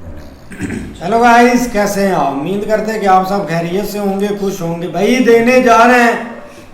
Hello guys, कैसे हैं आप? उम्मीद करते हैं कि आप सब खैरियत से होंगे, खुश होंगे। भाई देने जा रहे हैं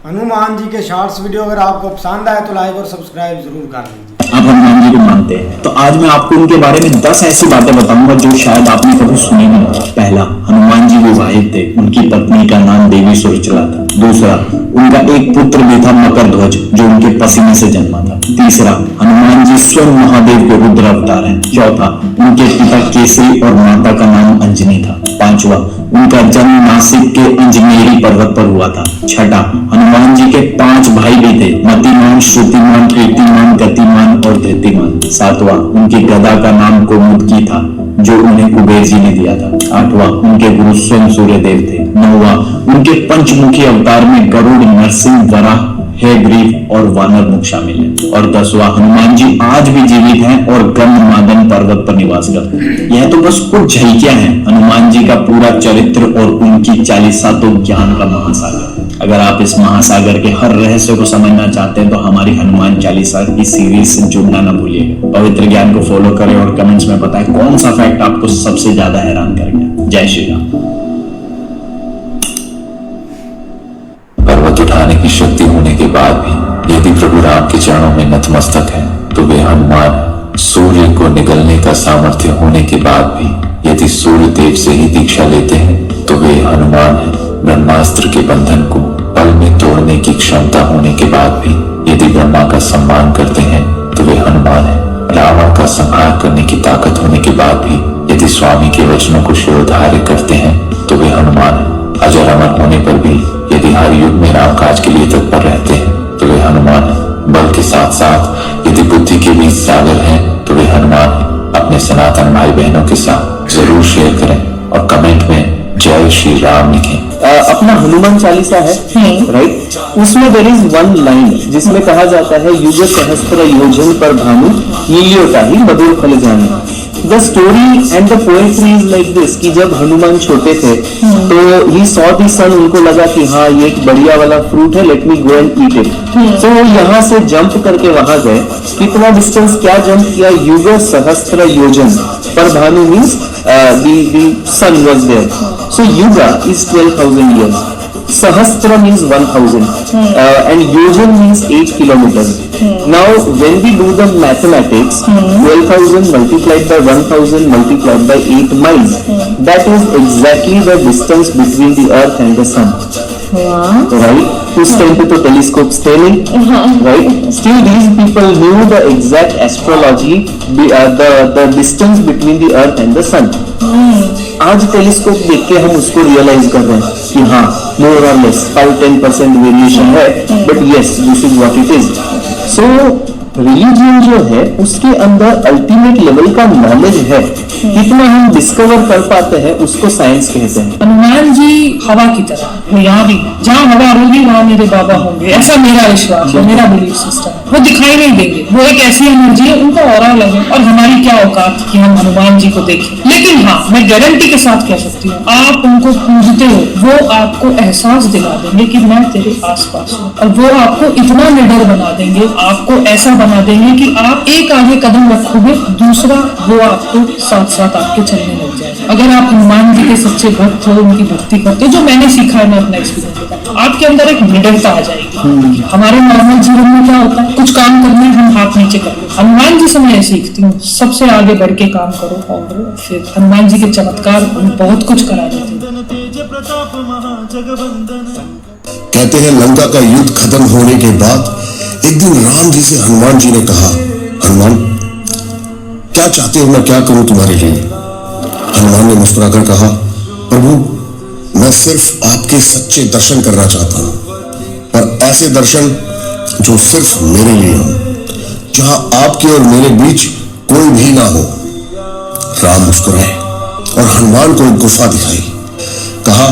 हनुमान जी के शॉर्ट्स वीडियो। अगर आपको पसंद आए तो लाइक और सब्सक्राइब जरूर कर लीजिए। आप हनुमान जी को मानते हैं तो आज मैं आपको उनके बारे में 10 ऐसी बातें बताऊंगा जो शायद आपने कभी सुनी नहीं। पहला, हनुमान जी विवाहित थे, उनकी पत्नी का नाम देवी सुरचला था। दूसरा, उनका एक पुत्र भी था मकर ध्वज, जो उनके पसीने से जन्मा था। तीसरा, हनुमान जी स्वयं महादेव के रुद्र अवतार हैं। चौथा, उनके पिता केसरी और माता का नाम अंजनी था। पांचवा, उनका जन्म नासिक के अंजनेरी पर्वत पर हुआ था। छठा, हनुमान जी के 5 भाई भी थे, मतिमान, श्रुतिमान, कीर्तिमान, गतिमान और धृतिमान। सातवां, उनकी गदा का नाम कौमुदकी था, जो उन्हें कुबेर जी ने दिया था। आठवां, उनके गुरु स्वयं सूर्यदेव थे। नौवां, उनके पंचमुखी अवतार में गरुड़, नरसिंह, वराह, ग्रीव और वानर मुख शामिल है। और 10वां, हनुमान जी आज भी जीवित हैं और गंधमादन पर्वत पर निवास करते हैं। यह तो बस कुछ झलकियां हैं हनुमान जी का पूरा चरित्र और उनकी 40 तो ज्ञान का महासागर। अगर आप इस महासागर के हर रहस्य को समझना चाहते हैं तो हमारी हनुमान 40 की सीरीज से जुड़ना न भूलिएगा। पवित्र ज्ञान को फॉलो करें और कमेंट्स में बताएं कौन सा फैक्ट आपको सबसे ज्यादा हैरान करेगा। जय श्री राम। पर्वत उठाने की शक्ति होने के बाद भी यदि प्रभु राम के चरणों में नतमस्तक है तो वे हनुमान है। सूर्य को निगलने का सामर्थ्य होने के बाद भी यदि सूर्य देव से ही दीक्षा लेते हैं तो वे हनुमान है। ब्रह्मास्त्र के बंधन को पल में तोड़ने की क्षमता होने के बाद भी यदि ब्रह्मा का सम्मान करते हैं तो वे हनुमान है। रावण का संहार करने की ताकत होने के बाद भी यदि स्वामी के वचनों को शिरोधार्य करते हैं तो वे हनुमान है। अजर अमर होने पर भी यदि हर युग में राम काज के लिए तत्पर रहते हैं तो वे हनुमान है। बल के साथ साथ यदि बुद्धि के बीच सागर हैं तो वे हनुमान है। अपने सनातन भाई बहनों के साथ जरूर शेयर करें और कमेंट में जय श्री राम लिखें। अपना हनुमान 40 है, राइट? उसमें देयर इज वन लाइन जिसमें कहा जाता है, युग सहस्त्र योजन पर भानु, नीलियोता ही मधुर फल जाने। The story and the poetry is like this कि जब हनुमान छोटे थे तो ही सॉ द सन, उनको लगा कि हाँ ये एक बढ़िया वाला फ्रूट है, let me go and eat it. तो यहाँ से जंप करके वहां गए। कितना डिस्टेंस क्या जंप किया? युग सहस्त्र योजन पर Bhanu means the sun was there. So yuga is 12,000 years. Sahastra means 1,000 and yojan means 8 kilometers. Now when we do the mathematics, 12,000 multiplied by 1,000 multiplied by 8 miles, that is exactly the distance between the earth and the sun. Right? उस time पे तो telescopes थे नहीं, right? Still these people knew the exact astrology, the distance between the earth and the sun. आज telescope देख के हम उसको रियलाइज कर रहे हैं कि हाँ मोर और लेस 5-10% वेरिएशन है, but yes this is what it is. So religion जो है उसके अंदर अल्टीमेट लेवल का नॉलेज है। कितना हम डिस्कवर कर पाते हैं उसको साइंस कहते हैं। हनुमान जी हवा की तरह, वो यहाँ भी जहाँ हवा होगी वहाँ मेरे बाबा होंगे, ऐसा मेरा विश्वास है, मेरा बिलीफ सिस्टम। वो दिखाई नहीं देंगे, वो एक ऐसी एनर्जी है, उनका ऑरा अलग है। और हमारी क्या औकात कि हम हनुमान जी को देखें। लेकिन हाँ, मैं गारंटी के साथ कह सकती हूँ, आप उनको पूजते हो, वो आपको एहसास दिला देंगे कि मैं तेरे आसपास हूँ। और वो आपको इतना निडर बना देंगे, आपको ऐसा बना देंगे कि आप एक आगे कदम रखोगे, दूसरा वो आपको साथ साथ आपके चलने लग जाएगा। अगर आप हनुमान जी के सच्चे भक्त हो, उनकी भक्ति करते हो, जो मैंने सीखा है, मैं अपना एक्सपीरियंस बताऊं, आपके अंदर एक निडरता आ जाएगी। हमारे नॉर्मल जीवन में क्या होता है, कुछ काम करने हम हाथ नीचे कर लो। हनुमान जी से मैं सीखती हूँ, सबसे आगे बढ़ के काम करो और फिर हनुमान जी के चमत्कार बहुत कुछ करा देते हैं। कहते हैं लंका का युद्ध खत्म होने के बाद एक दिन राम जी से हनुमान जी ने कहा, हनुमान क्या चाहते हो मैं क्या करूं तुम्हारे लिए? हनुमान ने मुस्कुराकर कहा, प्रभु मैं सिर्फ आपके सच्चे दर्शन करना चाहता हूं, पर ऐसे दर्शन जो सिर्फ मेरे लिए हो, जहां आपके और मेरे बीच कोई भी ना हो। राम मुस्कुराए और हनुमान को एक गुफा दिखाई। कहा,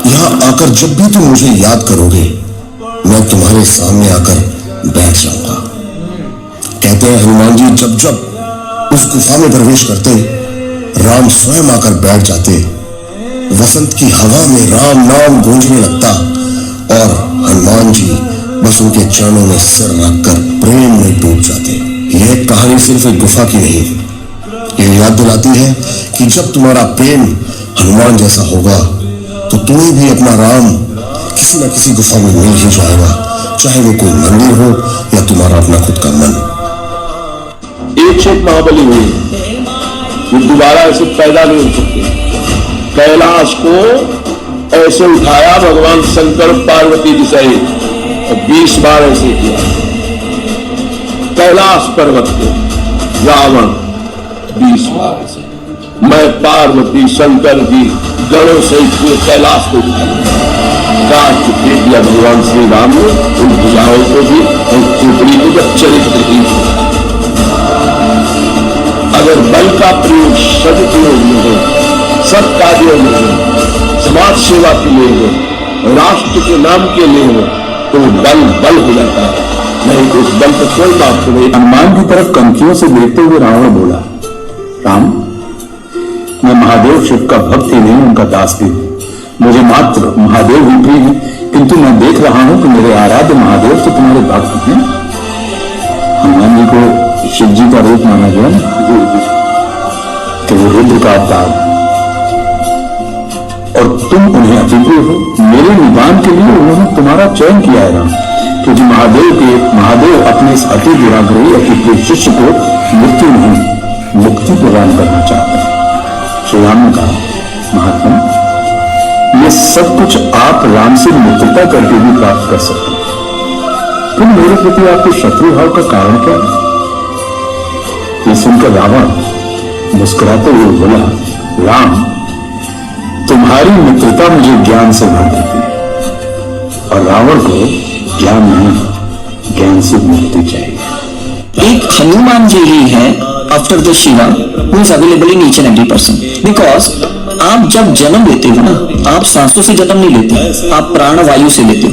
यहां आकर जब भी तुम मुझे याद करोगे मैं तुम्हारे सामने आकर बैठ जाऊंगा। कहते हैं हनुमान जी जब जब उस गुफा में प्रवेश करते, राम स्वयं आकर बैठ जाते। वसंत की हवा में राम नाम गूंजने लगता और हनुमान जी बस उनके चरणों में सिर रखकर प्रेम में डूब जाते। यह कहानी सिर्फ एक गुफा की नहीं, ये याद दिलाती है कि जब तुम्हारा प्रेम हनुमान जैसा होगा तो तुम्हें भी अपना राम किसी न किसी गुफा में मिल ही जाएगा, चाहे वो कोई मंदिर हो या तुम्हारा अपना खुद का मन। एक महाबली हुई, वो दोबारा ऐसे पैदा नहीं हो सकते। कैलाश को ऐसे उठाया भगवान शंकर पार्वती जी सहित और 20 बार ऐसे किया। कैलाश पर्वत को रावण 20 बार ऐसे, मैं पार्वती शंकर जी गणों सहित पूरे कैलाश को काट के दिया भगवान श्री राम ने उन भुजाओं को भी और खोपड़ी को जब चरित्रहीन। अगर बल का प्रयोग सदुपयोग में हो, सत कार्यों में हो, समाज सेवा के लिए हो, राष्ट्र के नाम के लिए हो, तो बल बल हो जाता है, नहीं तो उस बल को कोई बात नहीं। हनुमान की तरफ कनखियों से देखते हुए रावण बोला, राम, मैं महादेव शिव का भक्त ही नहीं, उनका दास भी हूं। मुझे मात्र महादेव ही प्रिय है, किंतु मैं देख रहा हूं कि मेरे आराध्य महादेव तो तुम्हारे भक्त हैं। हनुमान जी को शिव जी का रूप माना गया ना, कि वो रुद्र का अवतार और तुम उन्हें अतिप्रिय हो। मेरे निदान के लिए उन्होंने तुम्हारा चयन किया है राम, क्योंकि महादेव अपने इस अति दुराग्रही अतिप्रिय शिष्य को मृत्यु नहीं मुक्ति प्रदान करना चाहते हैं। श्री राम ने कहा, महात्मा, ये सब कुछ आप राम से मित्रता करके भी प्राप्त कर सकते हैं, फिर मेरे प्रति आपके शत्रु भाव का कारण क्या है? ये सुनकर रावण मुस्कुराते हुए बोला, राम, तुम्हारी मित्रता मुझे ज्ञान से भर देती है और रावण को ज्ञान नहीं, ज्ञान से मुक्ति चाहिए। एक हनुमान जी ही है after the Shiva who is available in each and every person. Because आप जब जन्म लेते हो ना, आप सांसों से जन्म नहीं लेते, आप प्राण वायु से लेते हो।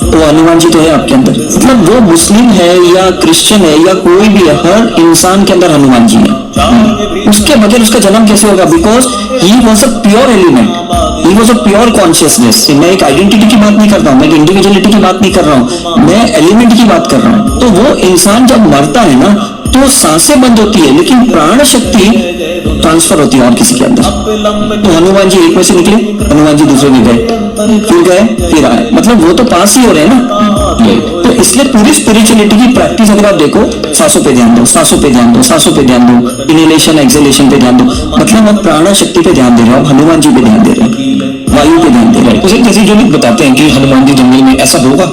तो हनुमान जी तो है आपके अंदर। मतलब वो मुस्लिम है या क्रिश्चियन है या कोई भी है, हर इंसान के अंदर हनुमान जी है। उसके बगैर उसका जन्म कैसे होगा? Because he was a pure element, he was a pure consciousness. मैं एक आइडेंटिटी की बात नहीं कर रहा हूँ, मैं एक इंडिविजुअलिटी की बात नहीं कर रहा हूँ, मैं एलिमेंट की बात कर रहा हूँ। तो वो इंसान जब मरता है ना, तो सांसें बंद होती है, लेकिन प्राण शक्ति ट्रांसफर होती है और किसी के अंदर। तो हनुमान जी एक में से निकले, हनुमान जी दूसरे में गए, फिर आए, मतलब वो तो पास ही हो रहे हैं ना। तो इसलिए पूरी स्पिरिचुअलिटी की प्रैक्टिस अगर आप देखो, सांसों पे ध्यान दो, सांसों पे ध्यान दो, सांसों पे ध्यान दो, इनहेलेशन एक्सहेलेशन पे ध्यान दो, मतलब आप प्राण शक्ति पे ध्यान दे रहे हो, आप हनुमान जी पे ध्यान दे रहे हो, वायु पे ध्यान दे रहे हो। जैसे जो लोग बताते हैं कि हनुमान जी जंगल में, ऐसा होगा?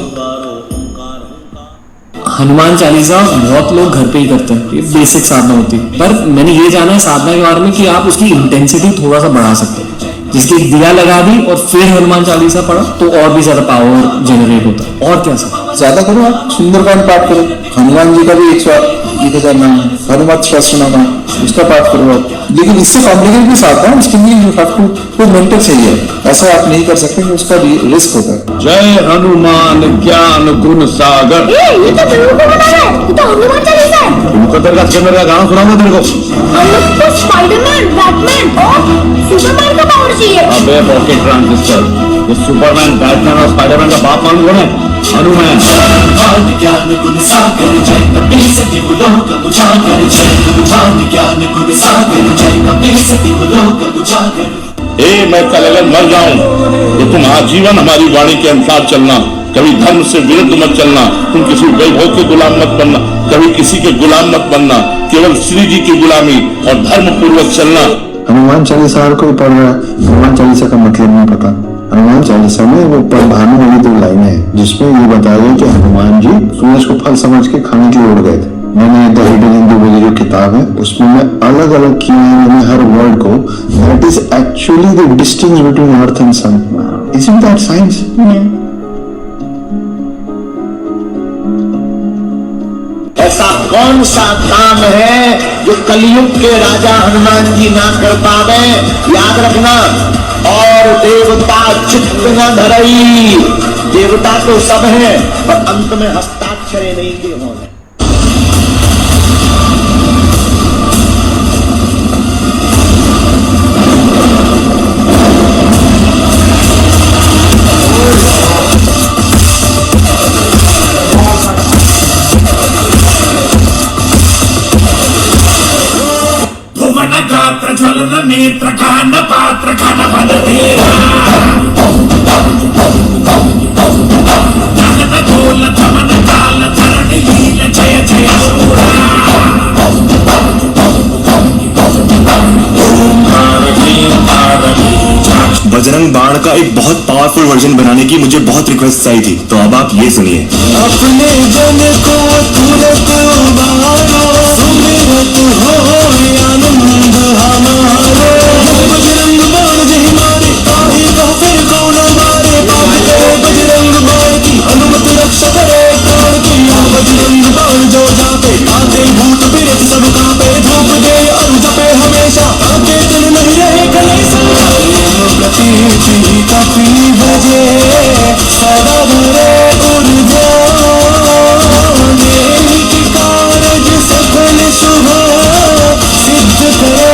हनुमान चालीसा बहुत लोग घर पे ही करते हैं, ये बेसिक साधना होती है। पर मैंने ये जाना है साधना के बारे में कि आप उसकी इंटेंसिटी थोड़ा सा बढ़ा सकते हैं। जिसकी दिया लगा दी और फिर हनुमान चालीसा पढ़ा तो और भी ज्यादा पावर जनरेट होता है। और क्या सर ज्यादा करो, आप सुंदरकांड पाठ करो, हनुमान जी का भी 101,000 नाम है, हनुमत सहस्रनाम है, उसका पाठ करो आप। लेकिन इससे कॉम्प्लिकेट भी साथ है, उसके लिए यू हैव टू कोई मेंटर चाहिए, ऐसा आप नहीं कर सकते, उसका रिस्क होता है। जय हनुमान ज्ञान गुण सागर। ये तो बिल्कुल बना है, ये तो हनुमान चालीसा है। मुकद्दर का स्कैनर का गाना सुनाऊंगा तेरे को। हम लोग तो स्पाइडरमैन, बैटमैन और सुपरमैन का पावर चाहिए। अबे पॉकेट ट्रांजिस्टर, ये सुपरमैन, बैटमैन और स्पाइडरमैन का बाप मालूम कौन है? हनुमान। ज्ञान गुण सागर जय कपी सती लोक उजागर, जय हनुमान ज्ञान गुण सागर जय कपी सती लोक उजागर। मैं कल अगर मर जाऊं तो तुम आजीवन हमारी वाणी के अनुसार चलना, कभी धर्म से विरुद्ध मत चलना, तुम किसी वैभव के गुलाम मत बनना, कभी किसी के गुलाम मत बनना, केवल श्री जी की गुलामी और धर्म पूर्वक चलना। हनुमान चालीसा हर कोई पढ़ रहा है, हनुमान चालीसा का मतलब नहीं पता। हनुमान चालीसा में वो भानु वाली 2 लाइनें हैं जिसमें ये बताया गया कि हनुमान जी सूरज को फल समझ के खाने के लिए उड़ गए थे। मैंने द हिडन हिंदू वाली जो किताब है उसमें मैं अलग अलग किए हैं मैंने हर वर्ड को, that is actually the distinction between earth and sun. Isn't that science? ऐसा कौन सा काम है जो कलयुग के राजा हनुमान जी ना कर पावे? याद रखना, और देवता चित्त न धरई। देवता तो सब है पर अंत में हस्ताक्षर नहीं के होने। प्रज्वलन नेत्र खान पात्र खान बल तेरा नगन गोल धमन काल धरण लील जय जय सूरा बजरंग बाण का एक बहुत पावरफुल वर्जन बनाने की मुझे बहुत रिक्वेस्ट आई थी, तो अब आप ये सुनिए। अपने जन को तुरंत उबारो सुमिरत हो आनंद हमारे बजरंग बाण जय मारे काहे काफिर को न मारे पाप करे बजरंग बाण की हनुमत रक्षा करे प्राण की बजरंग बाण जो जाते आते भूत प्रेत सब कांपे धूप दे और जपे हमेशा आके दिल नहीं रहे कलेसा कपी बजे सदा भरे ऊर्जा कारज सफल शुभ सिद्ध करे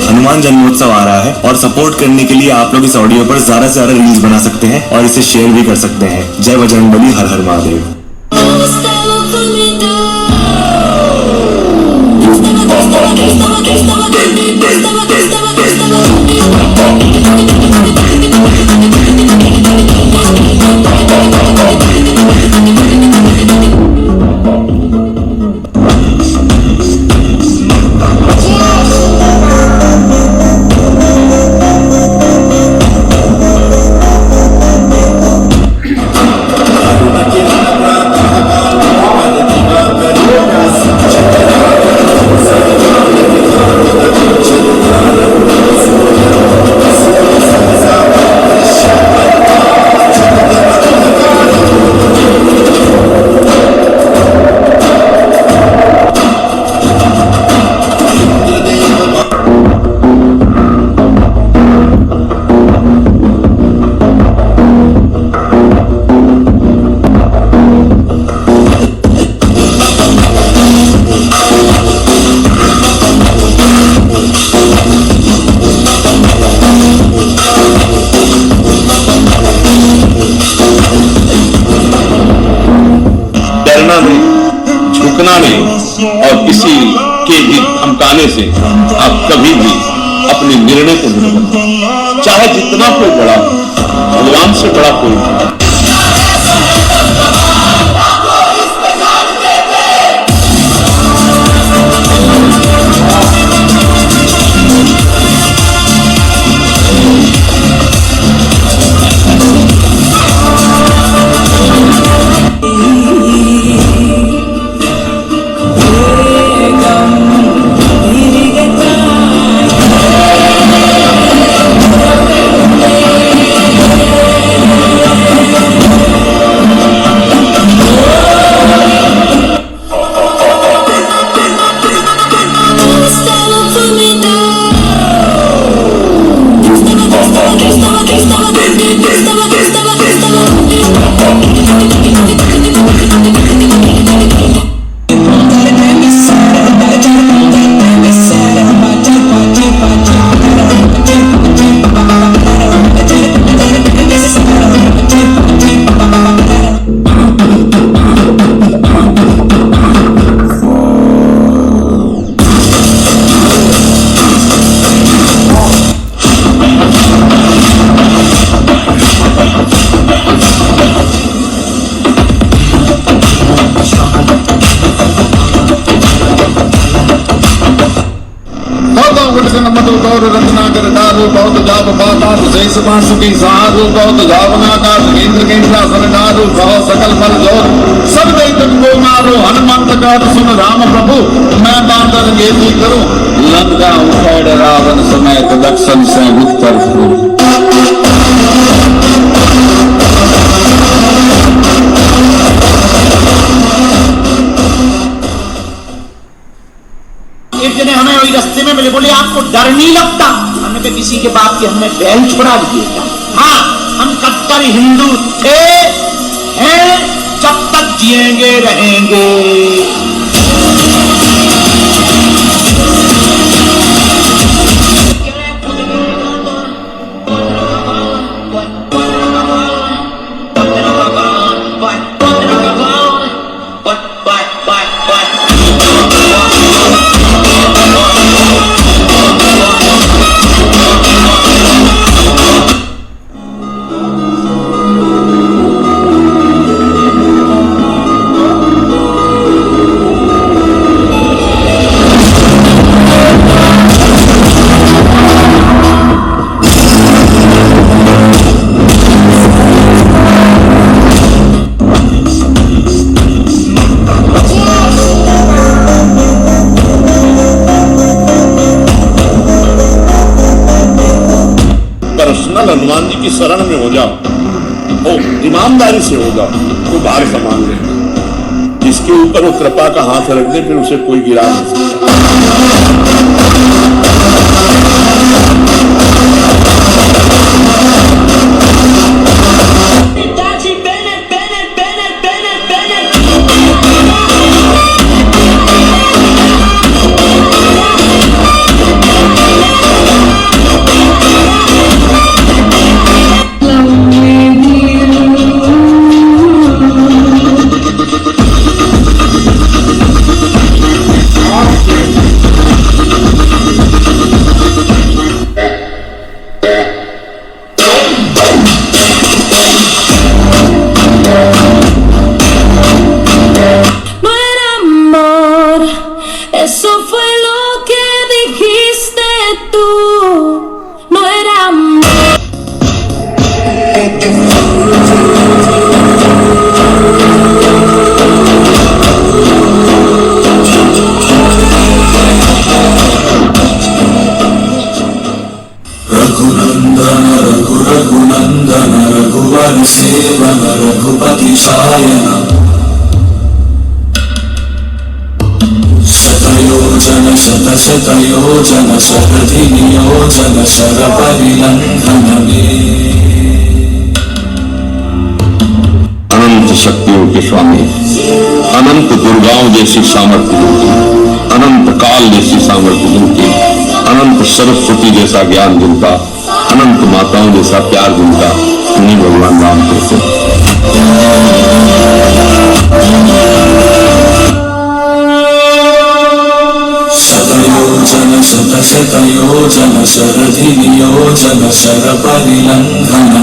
हनुमान जन्मोत्सव आ रहा है और सपोर्ट करने के लिए आप लोग इस ऑडियो पर ज्यादा से ज्यादा रील्स बना सकते हैं और इसे शेयर भी कर सकते हैं। जय बजरंगबली, हर हर महादेव। झुकना नहीं और किसी के भी धमकाने से आप कभी भी अपने निर्णय को नहीं बदलें, चाहे जितना कोई बड़ा हो, भगवान से बड़ा कोई नहीं। रत्नाकर डारू बहुत जाप पाता शेष बांसुकी सहारू बहुत जावना का सुरेंद्र के शासन डारू बहुत सकल फल जोर सब दैतन को मारो हनुमंत का सुन राम प्रभु मैं बांधर गेती करूं लंका उखड़ रावण समेत दक्षिण से उत्तर एक जने हमें वही रास्ते में मिले, बोले आपको डर नहीं लगता? हमने कहा किसी के बाप के हमने बैल छुड़ा दिए। हाँ, हम कट्टर हिंदू थे, हैं, जब तक जिएंगे रहेंगे। हनुमान जी की शरण में हो जाओ, ओ ईमानदारी से हो जाओ, तो भार संभाल लेगा। जिसके ऊपर वो कृपा का हाथ रख दे फिर उसे कोई गिरा नहीं सकता। Eso fue lo que dijiste tú, no era amor. Raghunandan Raghunandan रघुवर सेवन रघुपति शायन शतयोजन शतशतयोजन शरधि नियोजन शरपरिलंघन में। अनंत शक्तियों के स्वामी, अनंत दुर्गाओं जैसी सामर्थ्य देती, अनंत काल जैसी सामर्थ्य देती, अनंत सरस्वती जैसा ज्ञान जिनका, अनंत माताओं जैसा प्यार जिनका, उन्हीं भगवान राम कहते हैं। शतयोजन शतशतयोजन शरधि नियोजन शरपरिलंघन।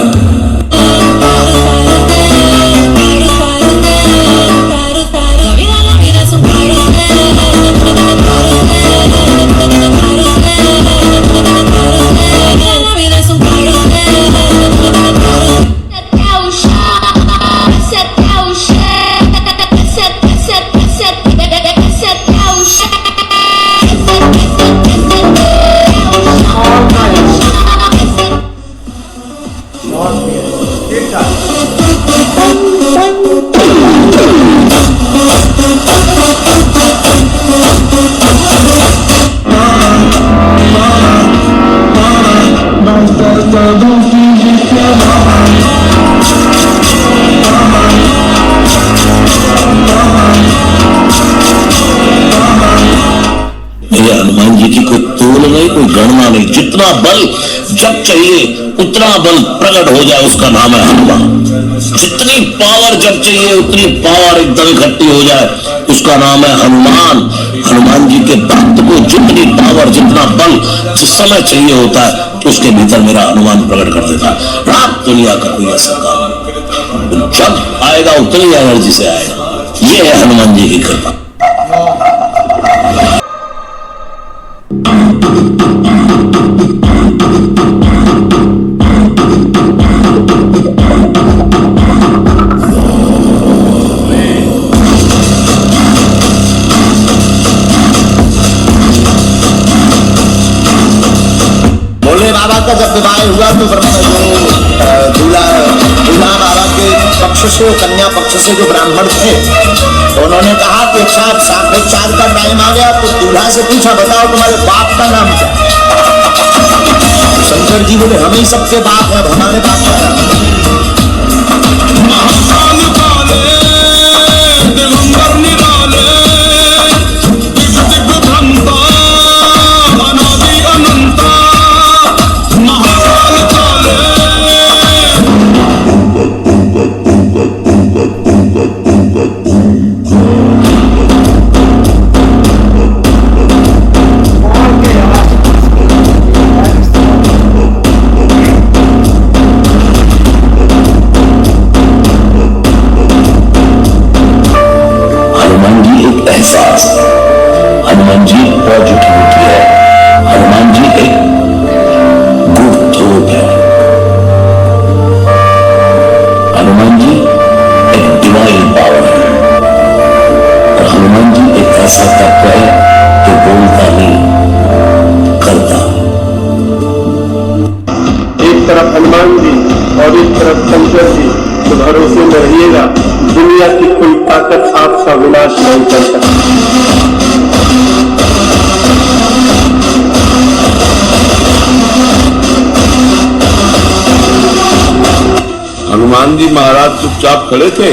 हनुमान जी की कोई तोल नहीं, कोई गणना नहीं। जितना बल जब चाहिए उतना बल प्रकट हो जाए उसका नाम है हनुमान। जितनी पावर जब चाहिए उतनी पावर एकदम इकट्ठी हो जाए उसका नाम है हनुमान। हनुमान जी के भक्त को जितनी पावर जितना बल जिस समय चाहिए होता है उसके भीतर मेरा हनुमान प्रकट कर देता है। रात दुनिया का कोई ऐसा काम जब आएगा उतनी एनर्जी से आएगा। ये है हनुमान जी की कृपा। बाबा का जब विवाह हुआ तो दूल्हा बाबा के पक्ष से कन्या पक्ष से जो ब्राह्मण थे तो उन्होंने कहा कि साहब साक्षात्कार का टाइम आ गया तो दूल्हा से पूछा बताओ तुम्हारे बाप का नाम क्या। शंकर जी बोले हम ही सबके बाप है, हमारे बाप का नाम हनुमान जी और इस तरफ शंकर जी, तो भरोसे में रहिएगा, दुनिया की कोई ताकत आपका विनाश नहीं कर सकती। हनुमान जी महाराज चुपचाप खड़े थे,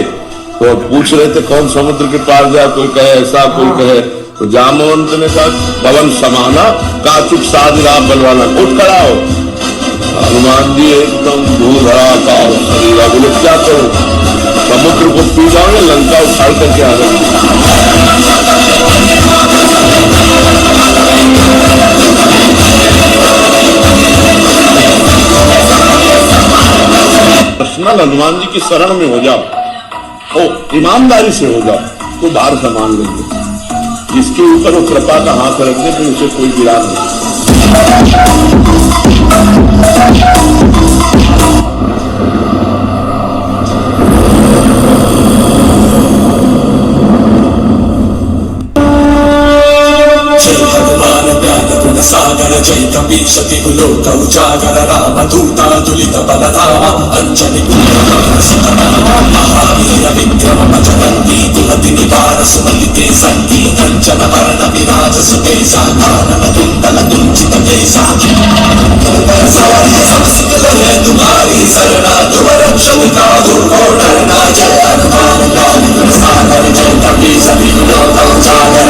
तो पूछ रहे थे कौन समुद्र के पार जाए, कोई कहे ऐसा, कोई कहे, तो जामवंत ने कहा पवन समाना का चुप साध राम बलवाना, उठ खड़ा हो। हनुमान जी एकदम धूधड़ाकार शरीर, बोले क्या करूं, समुद्र को पी जाओ या लंका उछाल करके आ गए। पर्सनल हनुमान जी की शरण में हो जाओ, ओ ईमानदारी से हो जाओ, तो बाहर संभाल लेंगे। जिसके ऊपर वो कृपा का हाथ रख दे तो उसे कोई गिरा नहीं। सागर जय कपीश लोक उजागर राम दूता दुलित बलधाम अंजनी महावीर विक्रम बजरंगी कुमति निवार सुमलिते संगी कंचन वरण विराज सुकेसा कानन कुंडल कुंचित केसा है तुम्हारी शरणा तुम रक्षण का डरना जय हनुमान सागर जय कपीश लोक उजागर।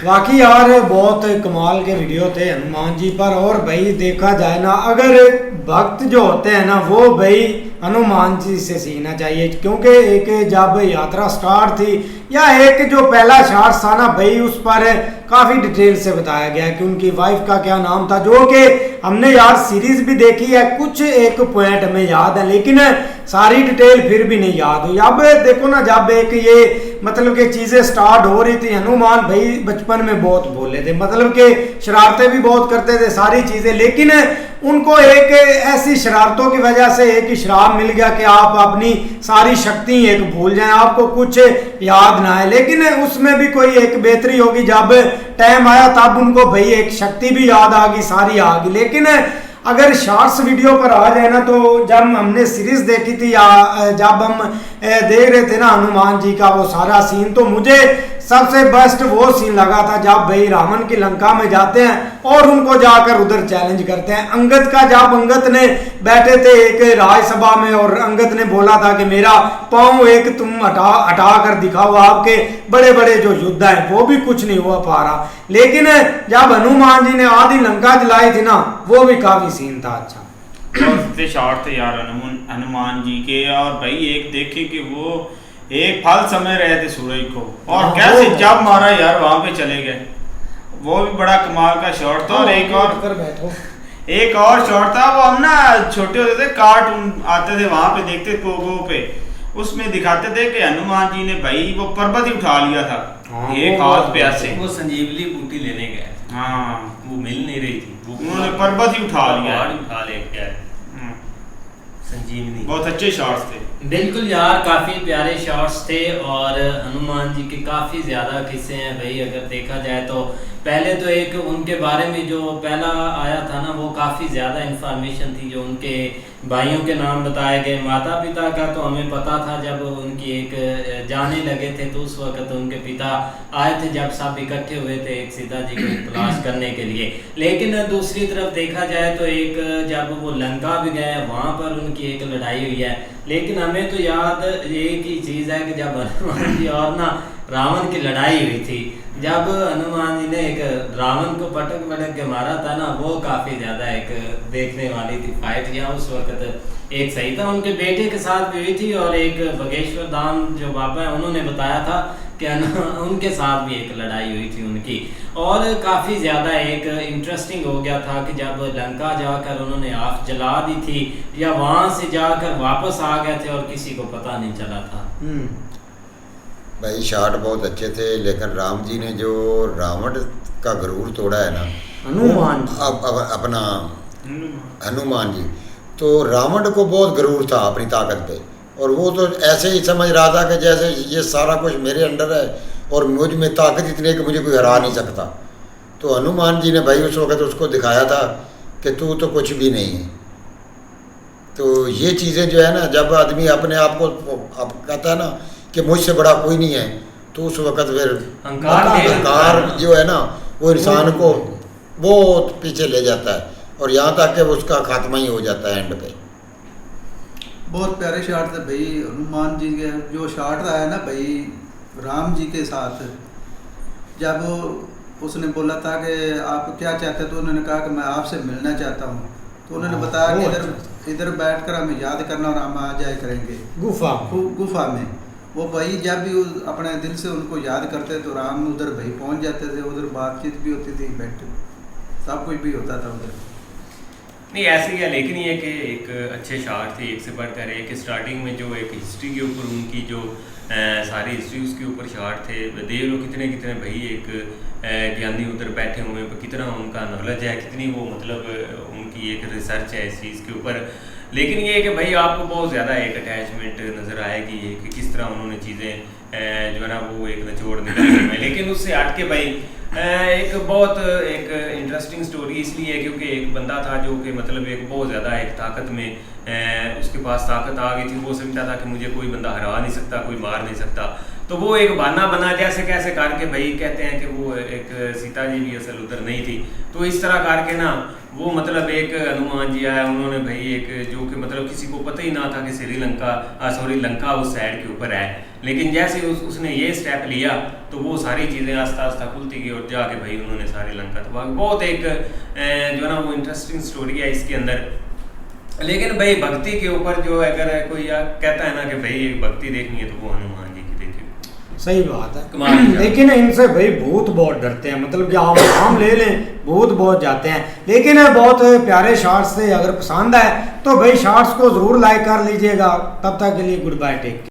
बाकी यार बहुत कमाल के वीडियो थे हनुमान जी पर। और भाई देखा जाए ना, अगर भक्त जो होते हैं ना वो भाई हनुमान जी से सीखना चाहिए, क्योंकि एक जब यात्रा स्टार्ट थी या एक जो पहला शॉर्ट्स था ना भाई, उस पर काफ़ी डिटेल से बताया गया कि उनकी वाइफ का क्या नाम था, जो कि हमने यार सीरीज भी देखी है, कुछ एक पॉइंट हमें याद है लेकिन सारी डिटेल फिर भी नहीं याद हुई। अब देखो ना, जब एक ये मतलब कि चीज़ें स्टार्ट हो रही थी, हनुमान भाई बचपन में बहुत बोले थे, मतलब कि शरारतें भी बहुत करते थे सारी चीज़ें, लेकिन उनको एक ऐसी शरारतों की वजह से एक श्राप मिल गया कि आप अपनी सारी शक्ति एक भूल जाएं, आपको कुछ याद ना है। लेकिन उसमें भी कोई एक बेहतरी होगी, जब टाइम आया तब उनको भाई एक शक्ति भी याद आ गई, सारी आ गई। लेकिन अगर शॉर्ट्स वीडियो पर आ जाए ना, तो जब हमने सीरीज देखी थी या जब हम देख रहे थे ना हनुमान जी का वो सारा सीन, तो मुझे सबसे बेस्ट वो सीन लगा था जब भाई रावण की लंका में जाते हैं और उनको जाकर उधर चैलेंज करते हैं। अंगद का, जब अंगद ने बैठे थे एक राज्यसभा में और अंगद ने बोला था कि मेरा पाँव एक तुम हटा कर दिखाओ, आपके बड़े बड़े जो योद्धा हैं वो भी कुछ नहीं हुआ पा रहा। लेकिन जब हनुमान जी ने आधी लंका जलाई थी ना, वो भी काफी सीन था अच्छा। शॉर्ट थे यार हनुमान जी के। और भाई एक देखे कि वो एक फल समय रहे थे सूरज को और कैसे जब मारा यार वहां पे चले गए, वो भी बड़ा कमाल का शॉट था। और एक और शॉट था, वो हम ना छोटे होते थे कार्टून आते थे वहां पे देखते पोगो पे, उसमें दिखाते थे कि हनुमान जी ने भाई वो पर्वत ही उठा लिया था एक हाथ पे ऐसे, वो संजीवनी बूटी लेने गए, हाँ वो मिल नहीं रही थी, उन्होंने पर्वत ही उठा लिया, उठा ले संजीवनी। बहुत अच्छे शॉट्स थे बिल्कुल यार, काफ़ी प्यारे शॉट्स थे। और हनुमान जी के काफ़ी ज़्यादा किस्से हैं भाई, अगर देखा जाए तो पहले तो एक उनके बारे में जो पहला आया था ना, वो काफ़ी ज़्यादा इंफॉर्मेशन थी, जो उनके भाइयों के नाम बताए गए। माता पिता का तो हमें पता था, जब उनकी एक जाने लगे थे तो उस वक्त उनके पिता आए थे, जब सब इकट्ठे हुए थे एक सीता जी को तलाश करने के लिए। लेकिन दूसरी तरफ देखा जाए तो एक जब वो लंका भी गए, वहाँ पर उनकी एक लड़ाई हुई है। लेकिन हमें तो याद एक ही चीज़ है कि जब हनुमान जी और ना रावण की लड़ाई हुई थी, जब हनुमान जी ने एक रावण को पटक पटक के मारा था ना, वो काफ़ी ज़्यादा एक देखने वाली थी फाइट। या उस वक्त एक सही था, उनके बेटे के साथ भी हुई थी, और एक बगेश्वर धाम जो बाबा है उन्होंने बताया था कि उनके साथ भी एक लड़ाई हुई थी उनकी। और काफ़ी ज़्यादा एक इंटरेस्टिंग हो गया था कि जब लंका जाकर उन्होंने आग जला दी थी, या वहाँ से जाकर वापस आ गए थे और किसी को पता नहीं चला था। भाई शॉट बहुत अच्छे थे, लेकिन राम जी ने जो रावण का गरूर तोड़ा है ना, हनुमान अपना हनुमान जी, तो रावण को बहुत गरूर था अपनी ताकत पे, और वो तो ऐसे ही समझ रहा था कि जैसे ये सारा कुछ मेरे अंडर है और मुझ में ताकत इतनी है कि मुझे कोई हरा नहीं सकता। तो हनुमान जी ने भाई उस वक्त उसको दिखाया था कि तू तो कुछ भी नहीं है। तो ये चीज़ें जो है ना, जब आदमी अपने आप को अब कहता है ना कि मुझसे बड़ा कोई नहीं है, तो उस वक्त फिर अहंकार जो है ना वो इंसान को बहुत पीछे ले जाता है और यहाँ तक कि उसका खात्मा ही हो जाता है एंड पे। बहुत प्यारे शॉट थे भाई हनुमान जी के। जो शॉट आया ना भाई राम जी के साथ, जब उसने बोला था कि आप क्या चाहते, तो उन्होंने कहा कि मैं आपसे मिलना चाहता हूँ। तो उन्होंने बताया कि इधर बैठकर हमें याद करना और हम आ जाया करेंगे गुफा में। वो भाई जब भी अपने दिल से उनको याद करते तो राम उधर भाई पहुँच जाते थे, उधर बातचीत भी होती थी, बैठ सब कुछ भी होता था उधर। नहीं ऐसे ही है, लेकिन ये कि एक अच्छे शार्ट थे एक से बढ़कर एक। स्टार्टिंग में जो एक हिस्ट्री के ऊपर उनकी जो सारी हिस्ट्री उसके ऊपर शार्ट थे, देख लो कितने कितने भाई एक ज्ञानी उधर बैठे हुए हैं, कितना उनका नॉलेज है, कितनी वो मतलब उनकी एक रिसर्च है इस चीज़ के ऊपर। लेकिन ये कि भाई आपको बहुत ज़्यादा एक अटैचमेंट नज़र आएगी कि किस तरह उन्होंने चीज़ें जो है ना वो एक निचोड़ निकलने में। लेकिन उससे हट के भाई एक बहुत एक इंटरेस्टिंग स्टोरी इसलिए है क्योंकि एक बंदा था जो कि मतलब एक बहुत ज़्यादा एक ताकत में उसके पास ताकत आ गई थी। वो समझता था कि मुझे कोई बंदा हरा नहीं सकता, कोई मार नहीं सकता। तो वो एक बहाना बना जैसे कैसे करके भाई कहते हैं कि वो एक सीता जी भी असल उधर नहीं थी, तो इस तरह करके ना वो मतलब एक हनुमान जी आया, उन्होंने भाई एक जो कि मतलब किसी को पता ही ना था कि लंका उस साइड के ऊपर है। लेकिन जैसे उसने ये स्टेप लिया तो वो सारी चीज़ें आस्ता आस्ता खुलती गई और जाके भाई उन्होंने सारी लंका तबाह। बहुत एक जो है ना वो इंटरेस्टिंग स्टोरी है इसके अंदर। लेकिन भाई भक्ति के ऊपर जो अगर कोई कहता है ना कि भाई एक भक्ति देखनी है तो वो हनुमान जी की देखिए। सही बात है, लेकिन इनसे भाई भूत बहुत डरते हैं, मतलब कि आप नाम ले लें भूत बहुत जाते हैं। लेकिन बहुत प्यारे शॉर्ट्स थे, अगर पसंद आए तो भाई शॉर्ट्स को ज़रूर लाइक कर लीजिएगा। तब तक के लिए गुड बाय, टेक केयर।